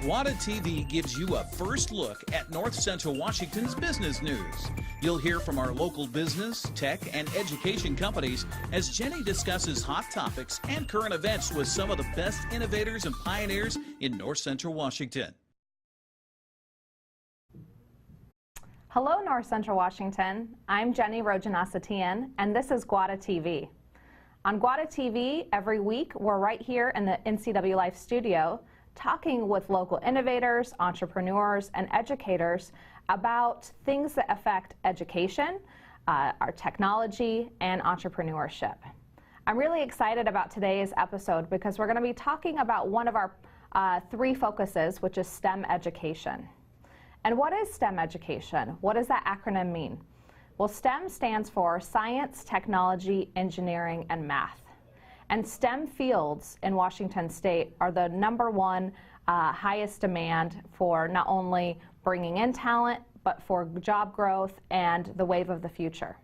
Gwata TV gives you a first look at North Central Washington's business news. You'll hear from our local business, tech, and education companies as Jenny discusses hot topics and current events with some of the best innovators and pioneers in North Central Washington. Hello, North Central Washington. I'm Jenny Rojanasatian, and this is Gwata TV. On Gwata TV, every week, we're right here in the NCW Life studio talking with local innovators, entrepreneurs, and educators about things that affect education, our technology, and entrepreneurship. I'm really excited about today's episode because we're going to be talking about one of our three focuses, which is STEM education. And what is STEM education? What does that acronym mean? Well, STEM stands for Science, Technology, Engineering, and Math. And STEM fields in Washington State are the #1 highest demand for not only bringing in talent, but for job growth and the wave of the future.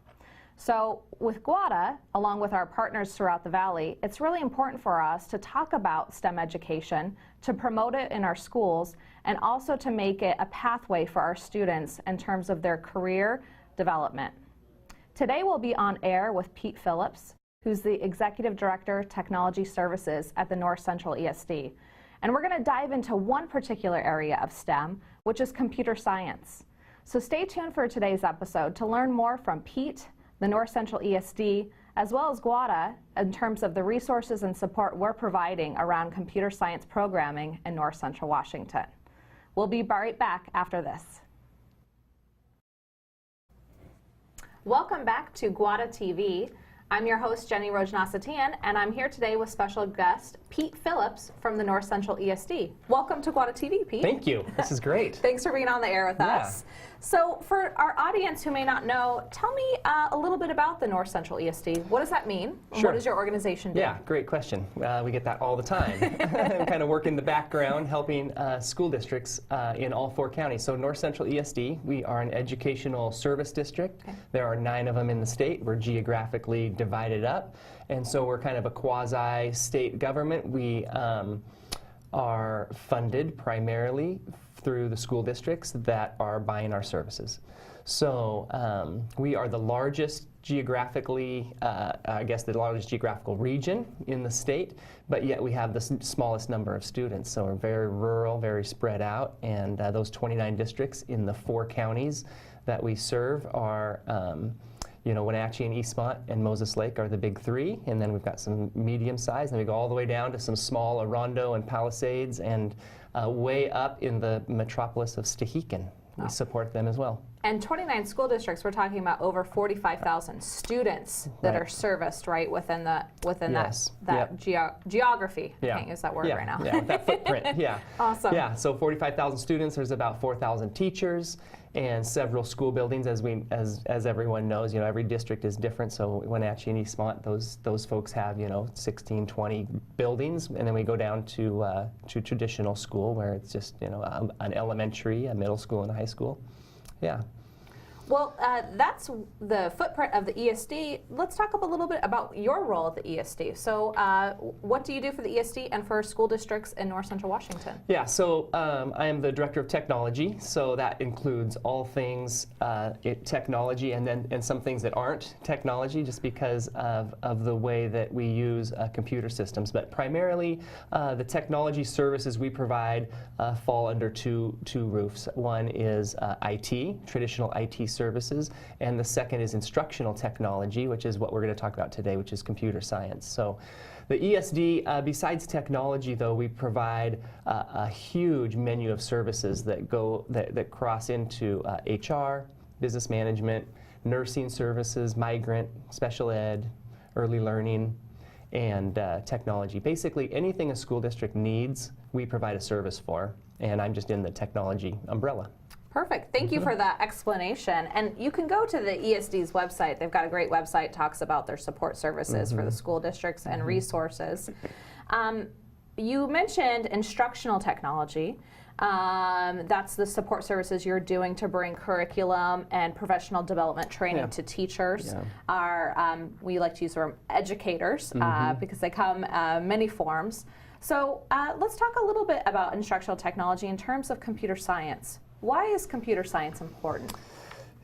So with Gwata, along with our partners throughout the Valley, it's really important for us to talk about STEM education, to promote it in our schools, and also to make it a pathway for our students in terms of their career development. Today we'll be on air with Pete Phillips, who's the Executive Director, Technology Services at the North Central ESD. And we're going to dive into one particular area of STEM, which is computer science. So stay tuned for today's episode to learn more from Pete, the North Central ESD, as well as Gwata in terms of the resources and support we're providing around computer science programming in North Central Washington. We'll be right back after this. Welcome back to Gwata TV. I'm your host, Jenny Rojanasatian, and I'm here today with special guest Pete Phillips from the North Central ESD. Welcome to Gwata TV, Pete. Thank you. This is great. Thanks for being on the air with us. So for our audience who may not know, tell me a little bit about the North Central ESD. What does that mean? Sure. What does your organization do? Yeah, great question. We get that all the time. I kind of work in the background helping school districts in all 4 counties. So North Central ESD, we are an educational service district. Okay. There are 9 of them in the state. We're geographically divided up. And so we're kind of a quasi-state government. We are funded primarily through the school districts that are buying our services. So we are the largest geographically, I guess the largest geographical region in the state, but yet we have the smallest number of students. So we're very rural, very spread out, and those 29 districts in the 4 counties that we serve are Wenatchee and Eastmont and Moses Lake are the big 3, and then we've got some medium size, and we go all the way down to some small Orondo and Palisades, and way up in the metropolis of Stehekin. We support them as well. And 29 school districts, we're talking about over 45,000 students that are serviced right within that geography. I can't use that word right now. Yeah, that footprint. Yeah. Awesome. Yeah. So 45,000 students. There's about 4,000 teachers and several school buildings. As everyone knows, every district is different. So Wenatchee and Eastmont, those folks have 16, 20 buildings, and then we go down to traditional school where it's just an elementary, a middle school, and a high school. Yeah. Well, that's the footprint of the ESD. Let's talk a little bit about your role at the ESD. So what do you do for the ESD and for school districts in North Central Washington? Yeah, so I am the Director of Technology, so that includes all things technology and some things that aren't technology just because of the way that we use computer systems. But primarily, the technology services we provide fall under two roofs. One is IT, traditional IT services, and the second is instructional technology, which is what we're going to talk about today, which is computer science. So the ESD, besides technology though, we provide a huge menu of services that cross into HR, business management, nursing services, migrant, special ed, early learning, and technology. Basically anything a school district needs, we provide a service for, and I'm just in the technology umbrella. Perfect. Thank you for that explanation. And you can go to the ESD's website. They've got a great website, talks about their support services for the school districts and resources. You mentioned instructional technology. That's the support services you're doing to bring curriculum and professional development training to teachers. We like to use the term educators because they come many forms. So let's talk a little bit about instructional technology in terms of computer science. Why is computer science important?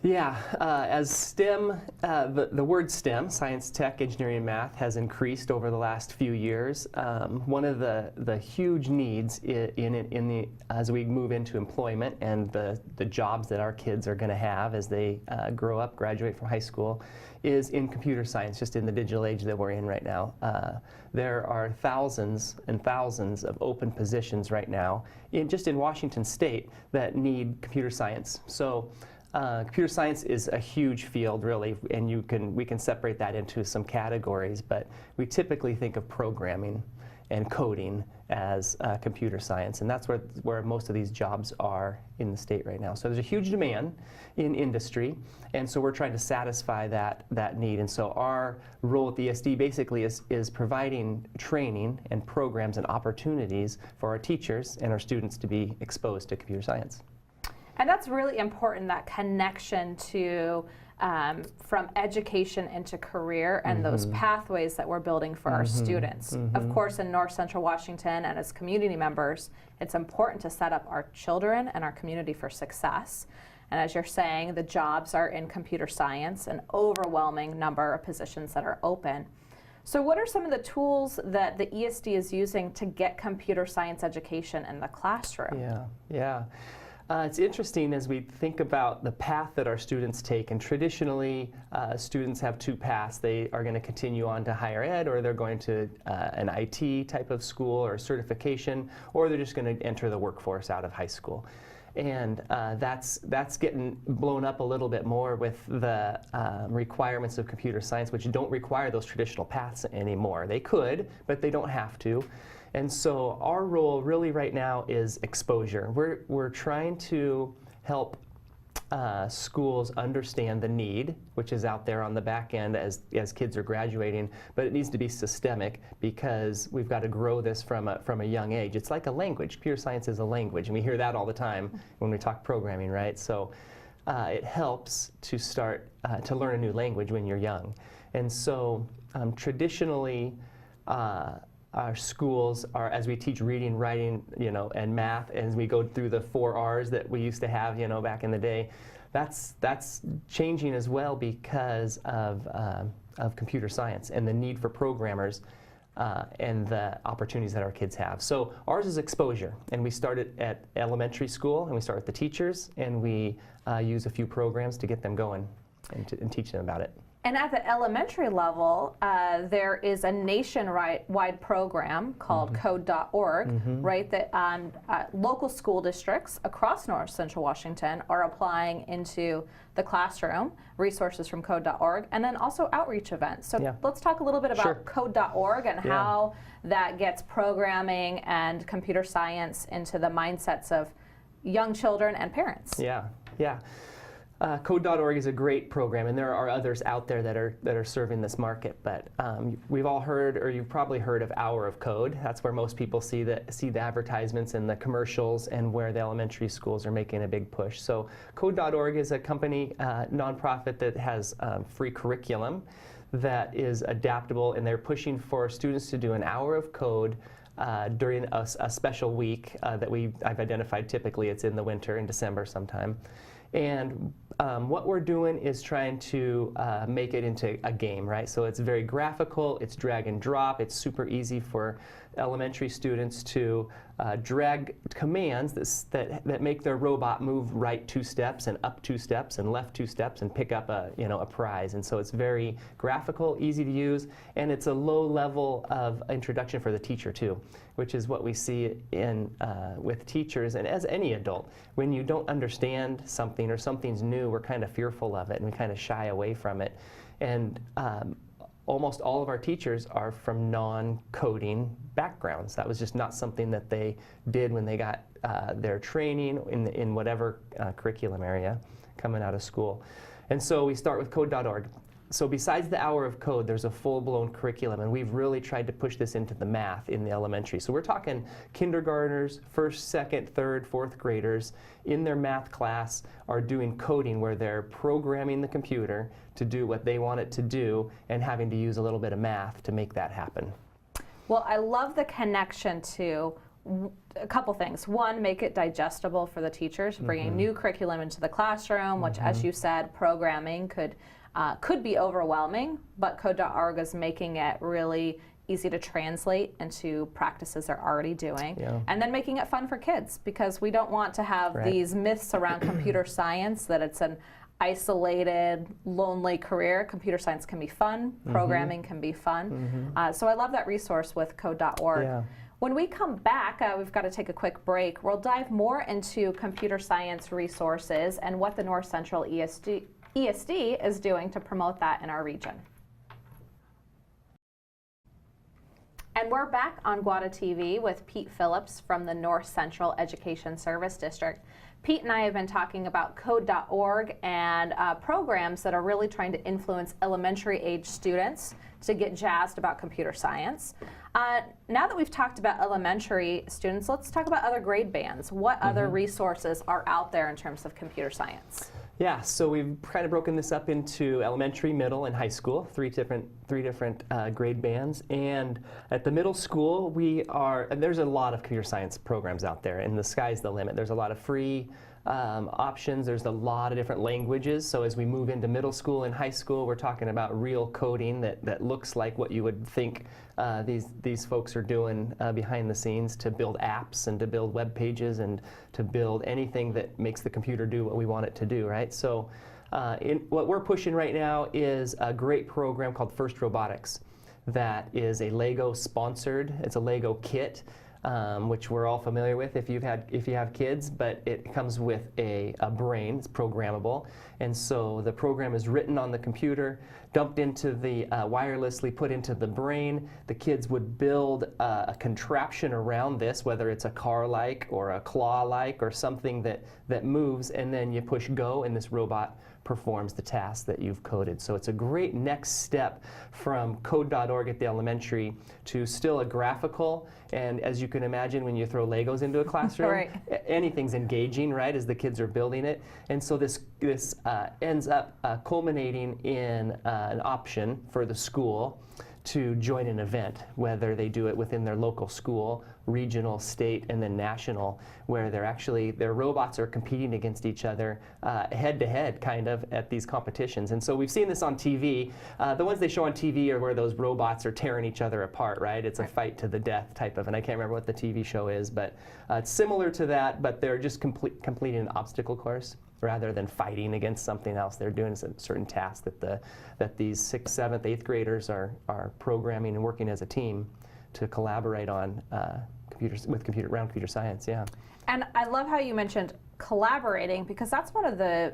Yeah, as STEM, the word STEM, science, tech, engineering, and math, has increased over the last few years. One of the huge needs as we move into employment and the jobs that our kids are going to have as they grow up, graduate from high school, is in computer science, just in the digital age that we're in right now. There are thousands and thousands of open positions right now, just in Washington State, that need computer science. So. Computer science is a huge field, really, and we can separate that into some categories, but we typically think of programming and coding as computer science, and that's where most of these jobs are in the state right now. So there's a huge demand in industry, and so we're trying to satisfy that need. And so our role at the ESD basically is providing training and programs and opportunities for our teachers and our students to be exposed to computer science. And that's really important, that connection to from education into career and those pathways that we're building for our students. Of course, in North Central Washington and as community members, it's important to set up our children and our community for success. And as you're saying, the jobs are in computer science, an overwhelming number of positions that are open. So what are some of the tools that the ESD is using to get computer science education in the classroom? Yeah. It's interesting as we think about the path that our students take, and traditionally students have two paths. They are going to continue on to higher ed, or they're going to an IT type of school or certification, or they're just going to enter the workforce out of high school. And that's getting blown up a little bit more with the requirements of computer science, which don't require those traditional paths anymore. They could, but they don't have to. And so our role really right now is exposure. We're trying to help schools understand the need, which is out there on the back end as kids are graduating, but it needs to be systemic because we've got to grow this from a young age. It's like a language. Computer science is a language, and we hear that all the time when we talk programming, right? So it helps to start to learn a new language when you're young. And so traditionally, our schools are, as we teach reading, writing, and math, and as we go through the 4 R's that we used to have, back in the day, that's changing as well because of computer science and the need for programmers and the opportunities that our kids have. So ours is exposure, and we start it at elementary school, and we start with the teachers, and we use a few programs to get them going and teach them about it. And at the elementary level, there is a nationwide program called Code.org, right, that local school districts across North Central Washington are applying into the classroom, resources from Code.org, and then also outreach events. So let's talk a little bit about Code.org and how that gets programming and computer science into the mindsets of young children and parents. Yeah. Code.org is a great program, and there are others out there that are serving this market. But we've all heard, or you've probably heard of Hour of Code. That's where most people see the advertisements and the commercials, and where the elementary schools are making a big push. So Code.org is a company, nonprofit, that has free curriculum that is adaptable, and they're pushing for students to do an hour of code during a special week that I've identified. Typically, it's in the winter, in December sometime. And what we're doing is trying to make it into a game, right? So it's very graphical, it's drag and drop, it's super easy for elementary students to drag commands that make their robot move right 2 steps and up 2 steps and left 2 steps and pick up a prize. And so it's very graphical, easy to use, and it's a low level of introduction for the teacher too, which is what we see in with teachers and as any adult. When you don't understand something or something's new, we're kind of fearful of it and we kind of shy away from it. And almost all of our teachers are from non-coding backgrounds. That was just not something that they did when they got their training in whatever curriculum area coming out of school. And so we start with Code.org. So besides the hour of code, there's a full-blown curriculum, and we've really tried to push this into the math in the elementary. So we're talking kindergartners, 1st, 2nd, 3rd, 4th graders in their math class are doing coding, where they're programming the computer to do what they want it to do and having to use a little bit of math to make that happen. Well, I love the connection to a couple things. One, make it digestible for the teachers, bringing new curriculum into the classroom, which, as you said, programming could be overwhelming, but Code.org is making it really easy to translate into practices they're already doing. And then making it fun for kids, because we don't want to have these myths around computer science that it's an isolated, lonely career. Computer science can be fun, programming can be fun. So I love that resource with Code.org. When we come back, we've got to take a quick break. We'll dive more into computer science resources and what the North Central ESD is doing to promote that in our region. And we're back on Gwata TV with Pete Phillips from the North Central Education Service District. Pete and I have been talking about Code.org and programs that are really trying to influence elementary age students to get jazzed about computer science. Now that we've talked about elementary students, let's talk about other grade bands. What other resources are out there in terms of computer science? Yeah, so we've kind of broken this up into elementary, middle, and high school, three different grade bands. And at the middle school, there's a lot of computer science programs out there, and the sky's the limit. There's a lot of free options. There's a lot of different languages. So as we move into middle school and high school, we're talking about real coding that looks like what you would think these folks are doing behind the scenes to build apps and to build web pages and to build anything that makes the computer do what we want it to do, right? So what we're pushing right now is a great program called First Robotics that is a Lego sponsored. It's a Lego kit. Which we're all familiar with if you have kids, but it comes with a brain. It's programmable, and so the program is written on the computer, dumped into the wirelessly put into the brain. The kids would build a contraption around this, whether it's a car-like or a claw-like or something that moves, and then you push go, and this robot performs the task that you've coded. So it's a great next step from Code.org at the elementary to still a graphical, and as you can imagine, when you throw Legos into a classroom, anything's engaging, right, as the kids are building it. And so this ends up culminating in an option for the school to join an event, whether they do it within their local school, regional, state, and then national, where their robots are competing against each other head-to-head kind of at these competitions. And so we've seen this on TV. The ones they show on TV are where those robots are tearing each other apart, right? It's a fight to the death type of, and I can't remember what the TV show is, but it's similar to that, but they're just completing an obstacle course rather than fighting against something else. They're doing a certain task that these 6th, 7th, 8th graders are programming and working as a team to collaborate on around computer science, yeah. And I love how you mentioned collaborating, because that's one of the,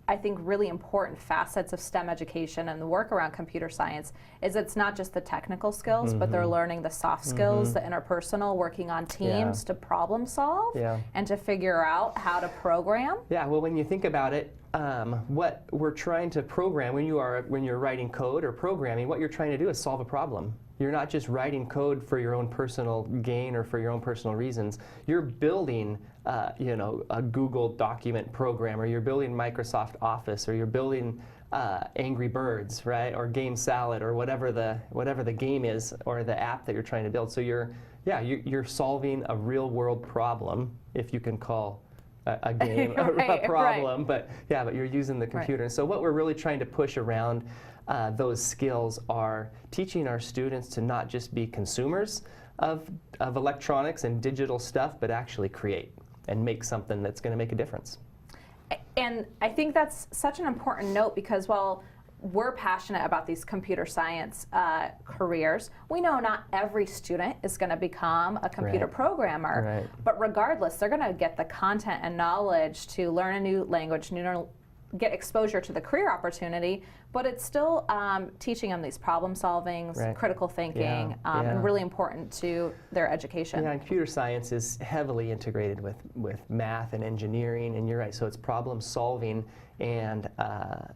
I think, really important facets of STEM education and the work around computer science is it's not just the technical skills, but they're learning the soft skills, the interpersonal, working on teams to problem solve and to figure out how to program. Yeah, well, when you think about it, what we're trying to program when you're writing code or programming, what you're trying to do is solve a problem. You're not just writing code for your own personal gain or for your own personal reasons. You're building, a Google document program, or you're building Microsoft Office, or you're building Angry Birds, right, or Game Salad, or whatever the game is, or the app that you're trying to build. So you're solving a real-world problem, if you can call a game a problem, but you're using the computer. And so what we're really trying to push around those skills are teaching our students to not just be consumers of electronics and digital stuff, but actually create and make something that's going to make a difference. And I think that's such an important note, because while we're passionate about these computer science careers, we know not every student is going to become a computer programmer, but regardless, they're going to get the content and knowledge to learn a new language, get exposure to the career opportunity, but it's still teaching them these problem solving, critical thinking, and really important to their education. Yeah, and computer science is heavily integrated with math and engineering, and you're right, so it's problem solving. And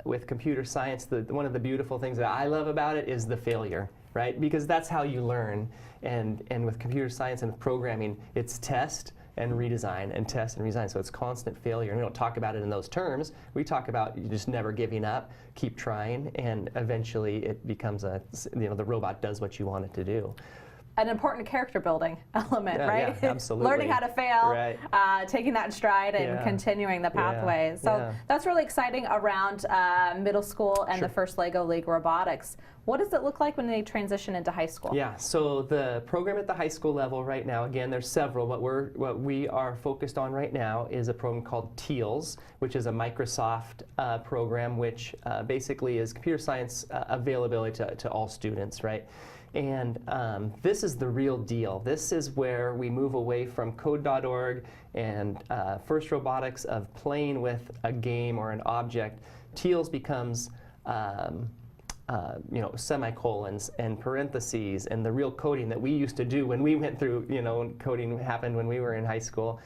with computer science, one of the beautiful things that I love about it is the failure, right? Because that's how you learn. And with computer science and with programming, it's test and redesign and test and redesign. So it's constant failure. And we don't talk about it in those terms. We talk about you just never giving up, keep trying, and eventually it becomes the robot does what you want it to do. an important character building element, right? Yeah, absolutely. Learning how to fail, Right. taking that in stride and continuing the pathways. So that's really exciting around middle school and the first LEGO League robotics. What does it look like when they transition into high school? Yeah, so the program at the high school level right now, again, there's several. What we are focused on right now is a program called TEALS, which is a Microsoft program, which basically is computer science availability to all students, right? And this is the real deal. This is where we move away from code.org and FIRST Robotics of playing with a game or an object. TEALS becomes you know, semicolons and parentheses and the real coding that we used to do when we went through, you know, when coding happened when we were in high school.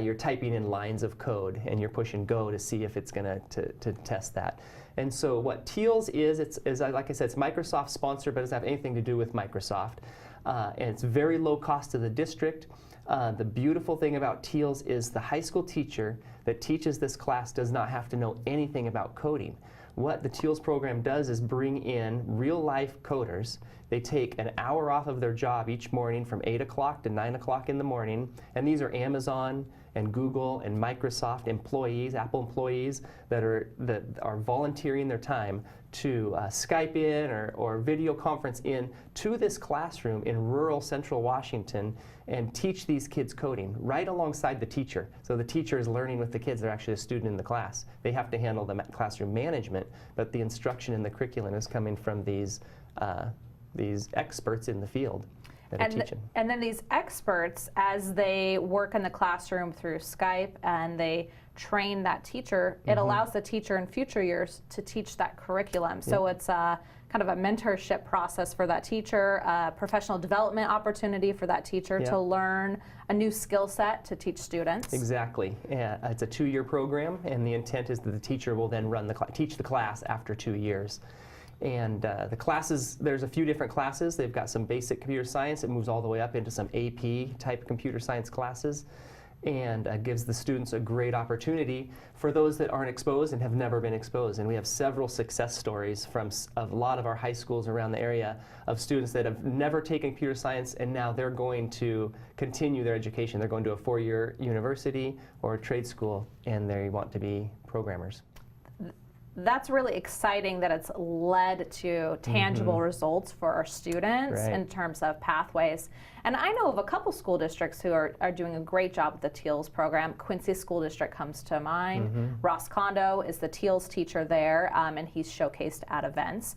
You're typing in lines of code and you're pushing go to see if it's going to test that. And so what TEALS is, like I said, it's Microsoft sponsored, but it doesn't have anything to do with Microsoft. And it's very low cost to the district. The beautiful thing about TEALS is the high school teacher that teaches this class does not have to know anything about coding. What the TEALS program does is bring in real-life coders. They take an hour off of their job each morning from 8 o'clock to 9 o'clock in the morning, and these are Amazon and Google and Microsoft employees, Apple employees that are volunteering their time to Skype in or video conference in to this classroom in rural central Washington and teach these kids coding right alongside the teacher. So the teacher is learning with the kids. They're actually a student in the class. They have to handle the classroom management, but the instruction and the curriculum is coming from these experts in the field that are teaching. And then these experts, as they work in the classroom through Skype and they train that teacher, it allows the teacher in future years to teach that curriculum. So it's kind of a mentorship process for that teacher, a professional development opportunity for that teacher to learn a new skill set to teach students. Exactly. It's a 2-year program, and the intent is that the teacher will then teach the class after 2 years. And the classes, there's a few different classes. They've got some basic computer science. It moves all the way up into some AP type computer science classes, and gives the students a great opportunity for those that aren't exposed and have never been exposed. And we have several success stories from a lot of our high schools around the area of students that have never taken computer science, and now they're going to continue their education. They're going to a 4-year university or a trade school, and they want to be programmers. That's really exciting that it's led to tangible results for our students in terms of pathways. And I know of a couple school districts who are doing a great job with the TEALS program. Quincy School District comes to mind. Ross Kondo is the TEALS teacher there, and he's showcased at events.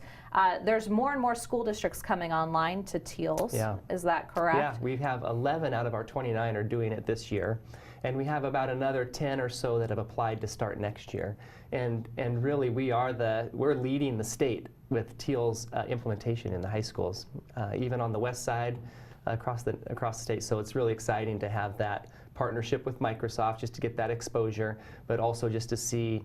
There's more and more school districts coming online to TEALS. Is that correct? Yeah, we have 11 out of our 29 are doing it this year. And we have about another 10 or so that have applied to start next year. And really we're leading the state with TEALS implementation in the high schools, even on the west side across the state. So it's really exciting to have that partnership with Microsoft just to get that exposure, but also just to see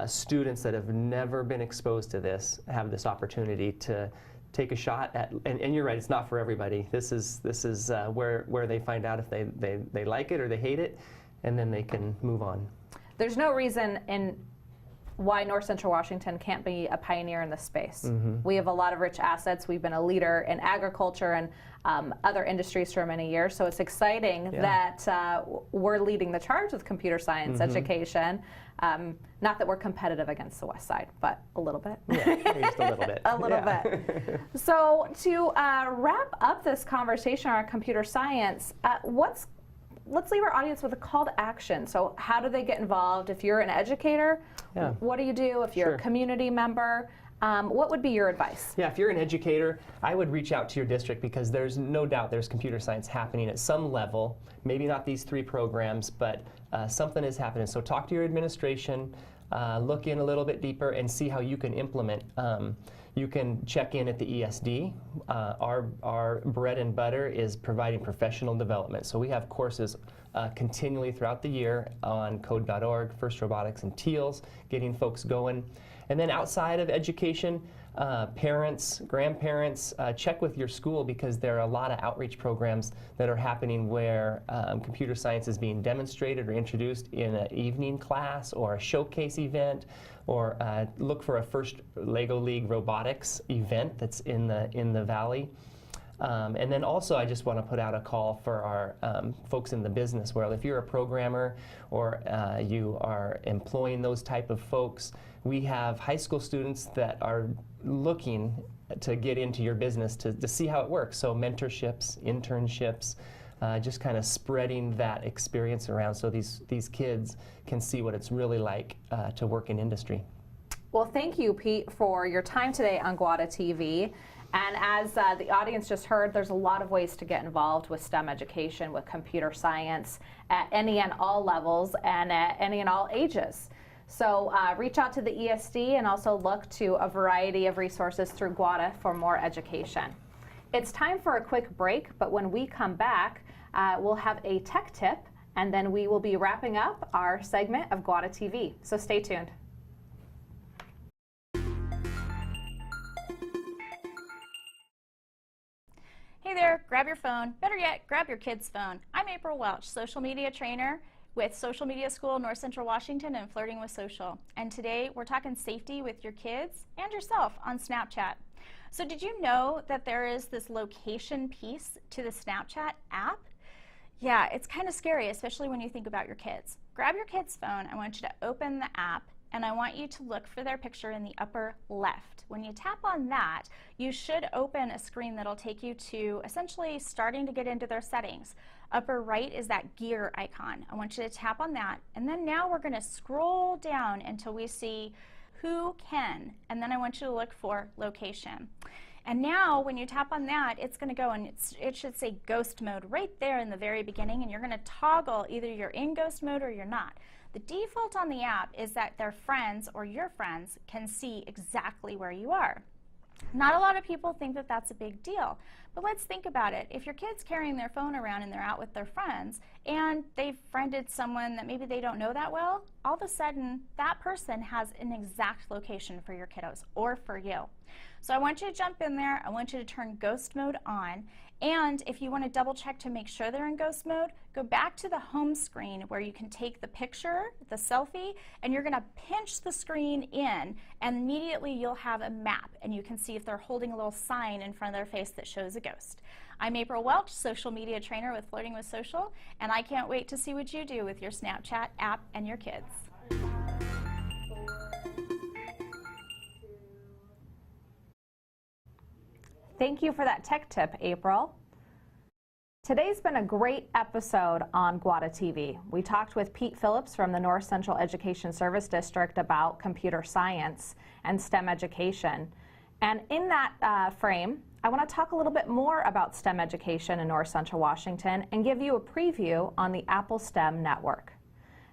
students that have never been exposed to this have this opportunity to take a shot at, and you're right, it's not for everybody. This is where they find out if they like it or they hate it, and then they can move on. There's no reason why North Central Washington can't be a pioneer in this space. We have a lot of rich assets. We've been a leader in agriculture and other industries for many years, so it's exciting that we're leading the charge with computer science education. Not that we're competitive against the West Side, but a little bit. Yeah, just a little bit. A little bit. So to wrap up this conversation on computer science, let's leave our audience with a call to action. So how do they get involved? If you're an educator, what do you do? If you're a community member, what would be your advice? Yeah, if you're an educator, I would reach out to your district, because there's no doubt there's computer science happening at some level. Maybe not these 3 programs, but something is happening. So talk to your administration, look in a little bit deeper, and see how you can implement. You can check in at the ESD. Our bread and butter is providing professional development. So we have courses continually throughout the year on code.org, FIRST Robotics, and TEALS, getting folks going. And then outside of education, parents, grandparents, check with your school, because there are a lot of outreach programs that are happening where computer science is being demonstrated or introduced in an evening class or a showcase event, or look for a first LEGO League robotics event that's in the valley. And then also I just want to put out a call for our folks in the business world. If you're a programmer or you are employing those type of folks, we have high school students that are looking to get into your business to see how it works. So mentorships, internships, just kind of spreading that experience around so these kids can see what it's really like to work in industry. Well, thank you, Pete, for your time today on Gwata TV. And as the audience just heard, there's a lot of ways to get involved with STEM education, with computer science at any and all levels and at any and all ages. So reach out to the ESD and also look to a variety of resources through Gwata for more education. It's time for a quick break, but when we come back, we'll have a tech tip, and then we will be wrapping up our segment of Gwata TV. So stay tuned. Hey there, grab your phone. Better yet, grab your kid's phone. I'm April Welch, social media trainer with Social Media School, North Central Washington, and Flirting with Social. And today we're talking safety with your kids and yourself on Snapchat. So did you know that there is this location piece to the Snapchat app? Yeah, it's kind of scary, especially when you think about your kids. Grab your kid's phone. I want you to open the app, and I want you to look for their picture in the upper left. When you tap on that, you should open a screen that'll take you to essentially starting to get into their settings. Upper right is that gear icon. I want you to tap on that, and then now we're going to scroll down until we see who can, and then I want you to look for location. And now when you tap on that, it's going to go and it should say ghost mode right there in the very beginning, and you're going to toggle either you're in ghost mode or you're not. The default on the app is that their friends or your friends can see exactly where you are. Not a lot of people think that that's a big deal, but let's think about it. If your kid's carrying their phone around and they're out with their friends and they've friended someone that maybe they don't know that well, all of a sudden that person has an exact location for your kiddos or for you. So I want you to jump in there. I want you to turn ghost mode on. And if you want to double check to make sure they're in ghost mode, go back to the home screen where you can take the picture, the selfie, and you're going to pinch the screen in, and immediately you'll have a map, and you can see if they're holding a little sign in front of their face that shows a ghost. I'm April Welch, social media trainer with Flirting with Social, and I can't wait to see what you do with your Snapchat app and your kids. Thank you for that tech tip, April. Today's been a great episode on Gwata TV. We talked with Pete Phillips from the North Central Education Service District about computer science and STEM education. And in that frame, I want to talk a little bit more about STEM education in North Central Washington and give you a preview on the Apple STEM Network.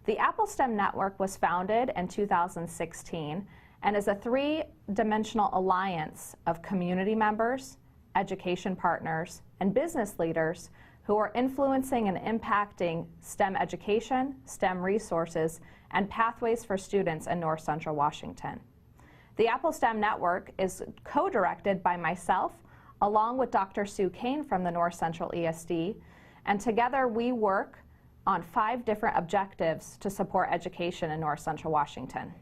The Apple STEM Network was founded in 2016 and is a three-dimensional alliance of community members, education partners, and business leaders who are influencing and impacting STEM education, STEM resources, and pathways for students in North Central Washington. The Apple STEM Network is co-directed by myself, along with Dr. Sue Kane from the North Central ESD, and together we work on 5 different objectives to support education in North Central Washington.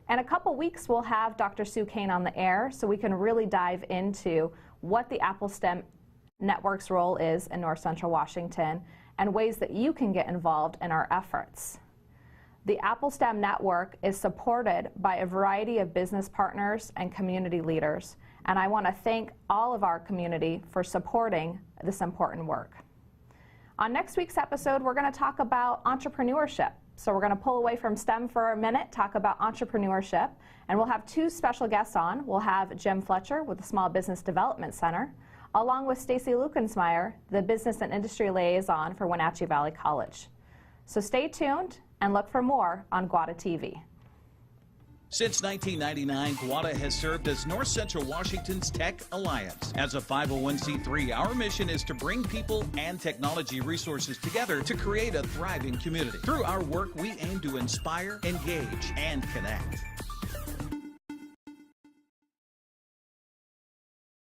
In a couple weeks, we'll have Dr. Sue Kane on the air so we can really dive into what the Apple STEM Network's role is in North Central Washington and ways that you can get involved in our efforts. The Apple STEM Network is supported by a variety of business partners and community leaders, and I want to thank all of our community for supporting this important work. On next week's episode, we're going to talk about entrepreneurship. So we're going to pull away from STEM for a minute, talk about entrepreneurship, and we'll have 2 special guests on. We'll have Jim Fletcher with the Small Business Development Center, along with Stacy Lukensmeyer, the Business and Industry Liaison for Wenatchee Valley College. So stay tuned and look for more on Gwata TV. Since 1999, Gwata has served as North Central Washington's Tech Alliance. As a 501c3, our mission is to bring people and technology resources together to create a thriving community. Through our work, we aim to inspire, engage, and connect.